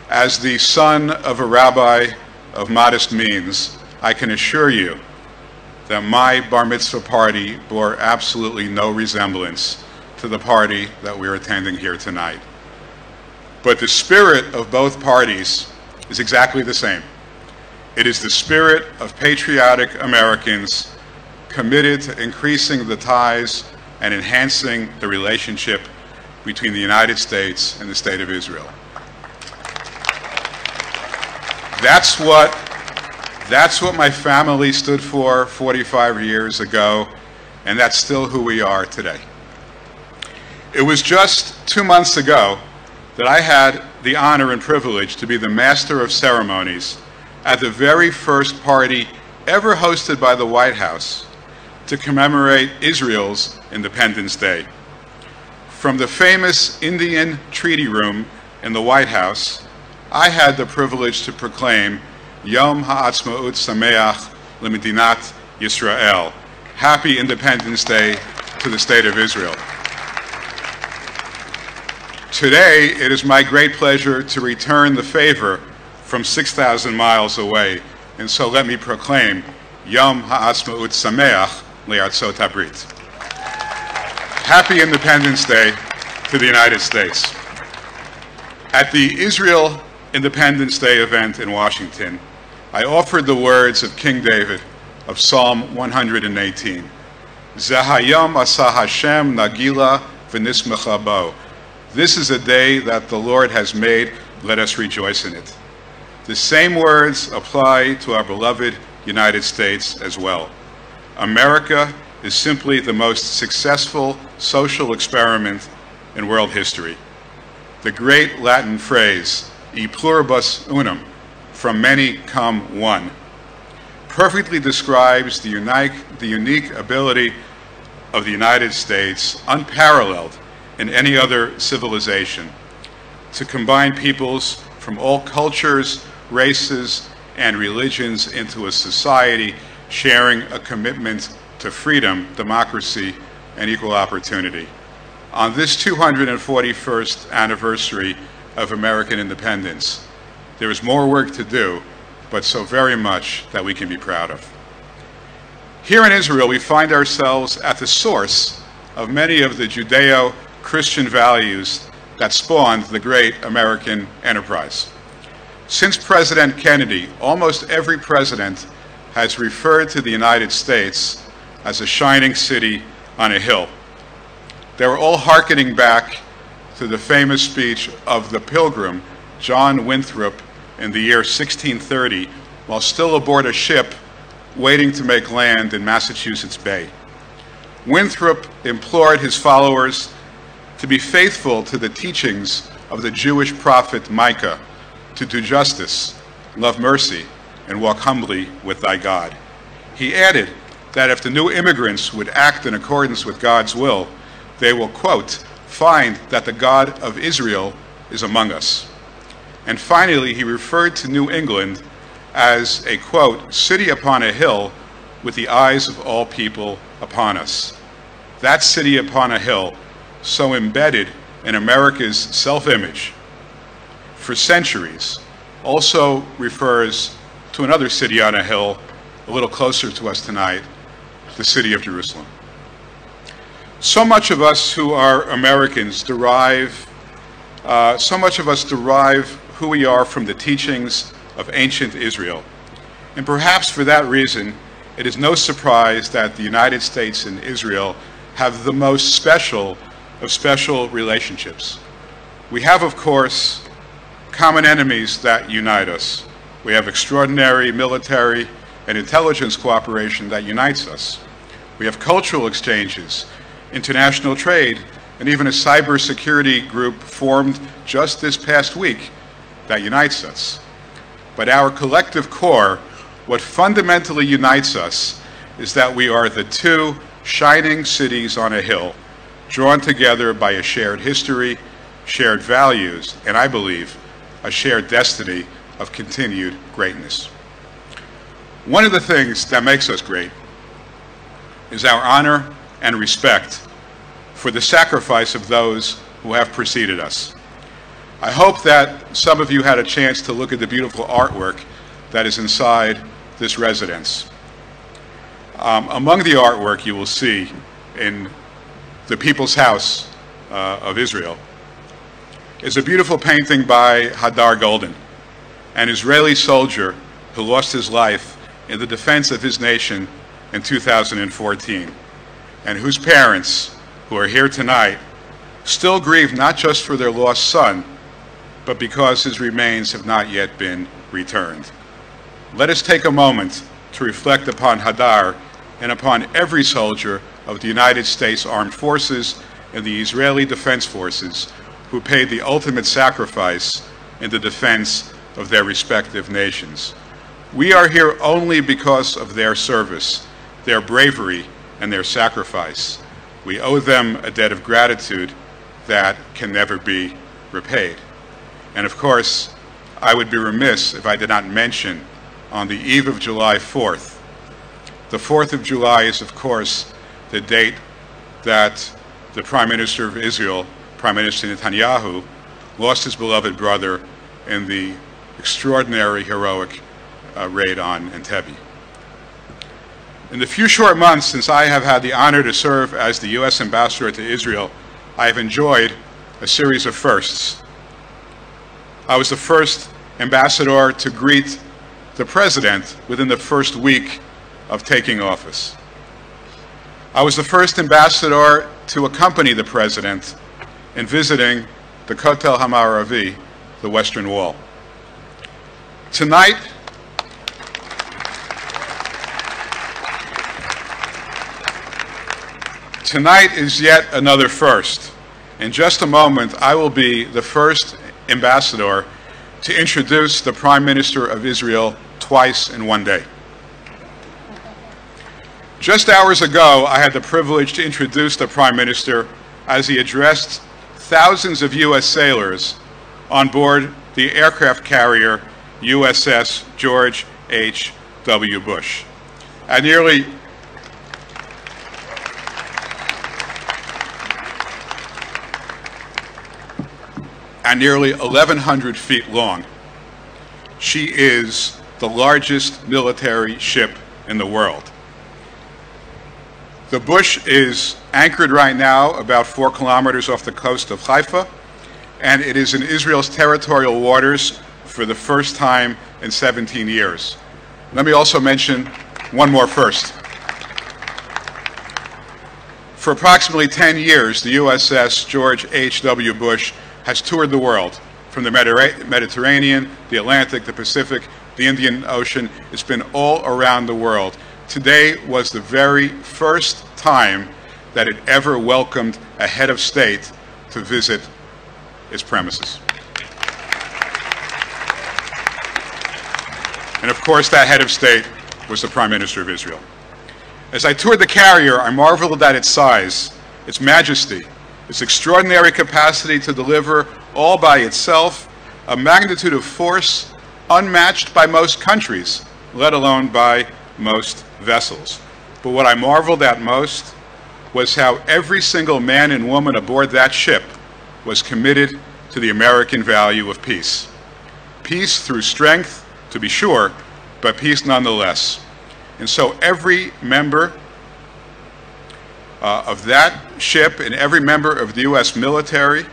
As the son of a rabbi of modest means, I can assure you that my bar mitzvah party bore absolutely no resemblance to the party that we're attending here tonight. But the spirit of both parties is exactly the same. It is the spirit of patriotic Americans committed to increasing the ties and enhancing the relationship between the United States and the State of Israel. That's what my family stood for 45 years ago, and that's still who we are today. It was just 2 months ago that I had the honor and privilege to be the master of ceremonies at the very first party ever hosted by the White House to commemorate Israel's Independence Day. From the famous Indian Treaty Room in the White House, I had the privilege to proclaim Yom Ha'atzmaut Sameach L'Medinat Yisrael, Happy Independence Day to the State of Israel. Today, it is my great pleasure to return the favor from 6,000 miles away, and so let me proclaim Yom Ha'atzmaut Sameach L'Artzot Habrit. Happy Independence Day to the United States. At the Israel Independence Day event in Washington, I offered the words of King David of Psalm 118. Zehayom asa Hashem nagila v'nismecha bo. This is a day that the Lord has made, let us rejoice in it. The same words apply to our beloved United States as well. America is simply the most successful social experiment in world history. The great Latin phrase, e pluribus unum, from many come one, perfectly describes the unique ability of the United States, unparalleled in any other civilization, to combine peoples from all cultures, races, and religions into a society sharing a commitment to freedom, democracy, and equal opportunity. On this 241st anniversary of American independence, there is more work to do, but so very much that we can be proud of. Here in Israel, we find ourselves at the source of many of the Judeo-Christian values that spawned the great American enterprise. Since President Kennedy, almost every president has referred to the United States as a shining city on a hill. They were all hearkening back to the famous speech of the Pilgrim, John Winthrop, in the year 1630, while still aboard a ship waiting to make land in Massachusetts Bay. Winthrop implored his followers to be faithful to the teachings of the Jewish prophet Micah, to do justice, love mercy, and walk humbly with thy God. He added that if the new immigrants would act in accordance with God's will, they will, quote, find that the God of Israel is among us. And finally, he referred to New England as a, quote, city upon a hill with the eyes of all people upon us. That city upon a hill, so embedded in America's self-image for centuries, also refers to another city on a hill a little closer to us tonight, the city of Jerusalem. So much of us who are Americans derive who we are from the teachings of ancient Israel. And perhaps for that reason, it is no surprise that the United States and Israel have the most special of special relationships. We have, of course, common enemies that unite us. We have extraordinary military and intelligence cooperation that unites us. We have cultural exchanges, international trade, and even a cybersecurity group formed just this past week that unites us. But our collective core, what fundamentally unites us, is that we are the two shining cities on a hill, drawn together by a shared history, shared values, and I believe, a shared destiny of continued greatness. One of the things that makes us great is our honor and respect for the sacrifice of those who have preceded us. I hope that some of you had a chance to look at the beautiful artwork that is inside this residence. Among the artwork you will see in the People's House of Israel is a beautiful painting by Hadar Golden, an Israeli soldier who lost his life in the defense of his nation in 2014, and whose parents, who are here tonight, still grieve not just for their lost son, but because his remains have not yet been returned. Let us take a moment to reflect upon Hadar and upon every soldier of the United States Armed Forces and the Israeli Defense Forces who paid the ultimate sacrifice in the defense of their respective nations. We are here only because of their service, their bravery, and their sacrifice. We owe them a debt of gratitude that can never be repaid. And of course, I would be remiss if I did not mention on the eve of July 4th. The 4th of July is, of course, the date that the Prime Minister of Israel, Prime Minister Netanyahu, lost his beloved brother in the extraordinary, heroic raid on Entebbe. In the few short months since I have had the honor to serve as the U.S. Ambassador to Israel, I have enjoyed a series of firsts. I was the first ambassador to greet the President within the first week of taking office. I was the first ambassador to accompany the President in visiting the Kotel HaMaravi, the Western Wall. Tonight is yet another first. In just a moment, I will be the first ambassador to introduce the Prime Minister of Israel twice in one day. Just hours ago, I had the privilege to introduce the Prime Minister as he addressed thousands of U.S. sailors on board the aircraft carrier USS George H.W. Bush. At nearly 1,100 feet long, she is the largest military ship in the world. The Bush is anchored right now about 4 kilometers off the coast of Haifa, and it is in Israel's territorial waters for the first time in 17 years. Let me also mention one more first. For approximately 10 years, the USS George H.W. Bush has toured the world, from the Mediterranean, the Atlantic, the Pacific, the Indian Ocean. It's been all around the world. Today was the very first time that it ever welcomed a head of state to visit its premises. And of course, that head of state was the Prime Minister of Israel. As I toured the carrier, I marveled at its size, its majesty, its extraordinary capacity to deliver all by itself a magnitude of force unmatched by most countries, let alone by most vessels. But what I marveled at most was how every single man and woman aboard that ship was committed to the American value of peace. Peace through strength, to be sure, but peace nonetheless. And so every member of that ship and every member of the U.S. military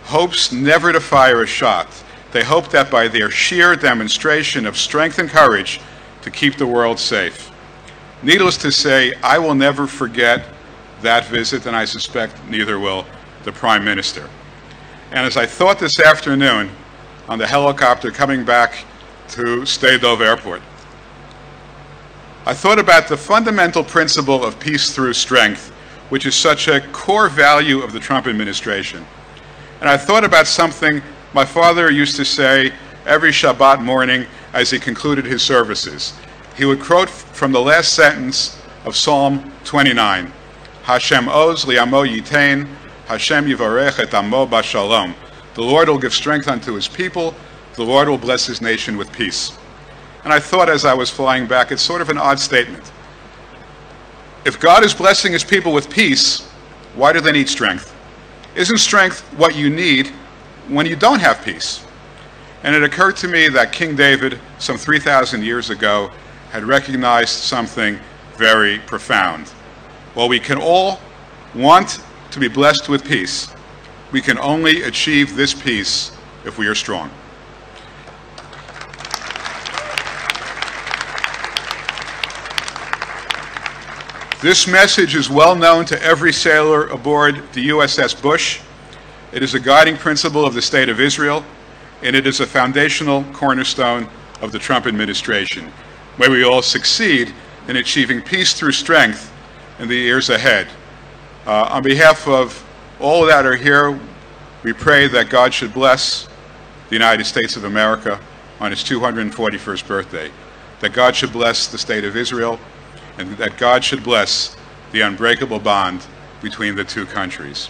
hopes never to fire a shot. They hope that by their sheer demonstration of strength and courage to keep the world safe. Needless to say, I will never forget that visit, and I suspect neither will the Prime Minister. And as I thought this afternoon on the helicopter coming back to Sde Airport, I thought about the fundamental principle of peace through strength, which is such a core value of the Trump administration. And I thought about something my father used to say every Shabbat morning as he concluded his services. He would quote from the last sentence of Psalm 29, Hashem oz li'amo yitain, Hashem yivarech et amo b'shalom. The Lord will give strength unto his people, the Lord will bless his nation with peace. And I thought as I was flying back, it's sort of an odd statement. If God is blessing his people with peace, why do they need strength? Isn't strength what you need when you don't have peace. And it occurred to me that King David, some 3,000 years ago, had recognized something very profound. While we can all want to be blessed with peace, we can only achieve this peace if we are strong. This message is well known to every sailor aboard the USS Bush. It is a guiding principle of the State of Israel, and it is a foundational cornerstone of the Trump administration. May we all succeed in achieving peace through strength in the years ahead. On behalf of all that are here, we pray that God should bless the United States of America on its 241st birthday, that God should bless the State of Israel, and that God should bless the unbreakable bond between the two countries.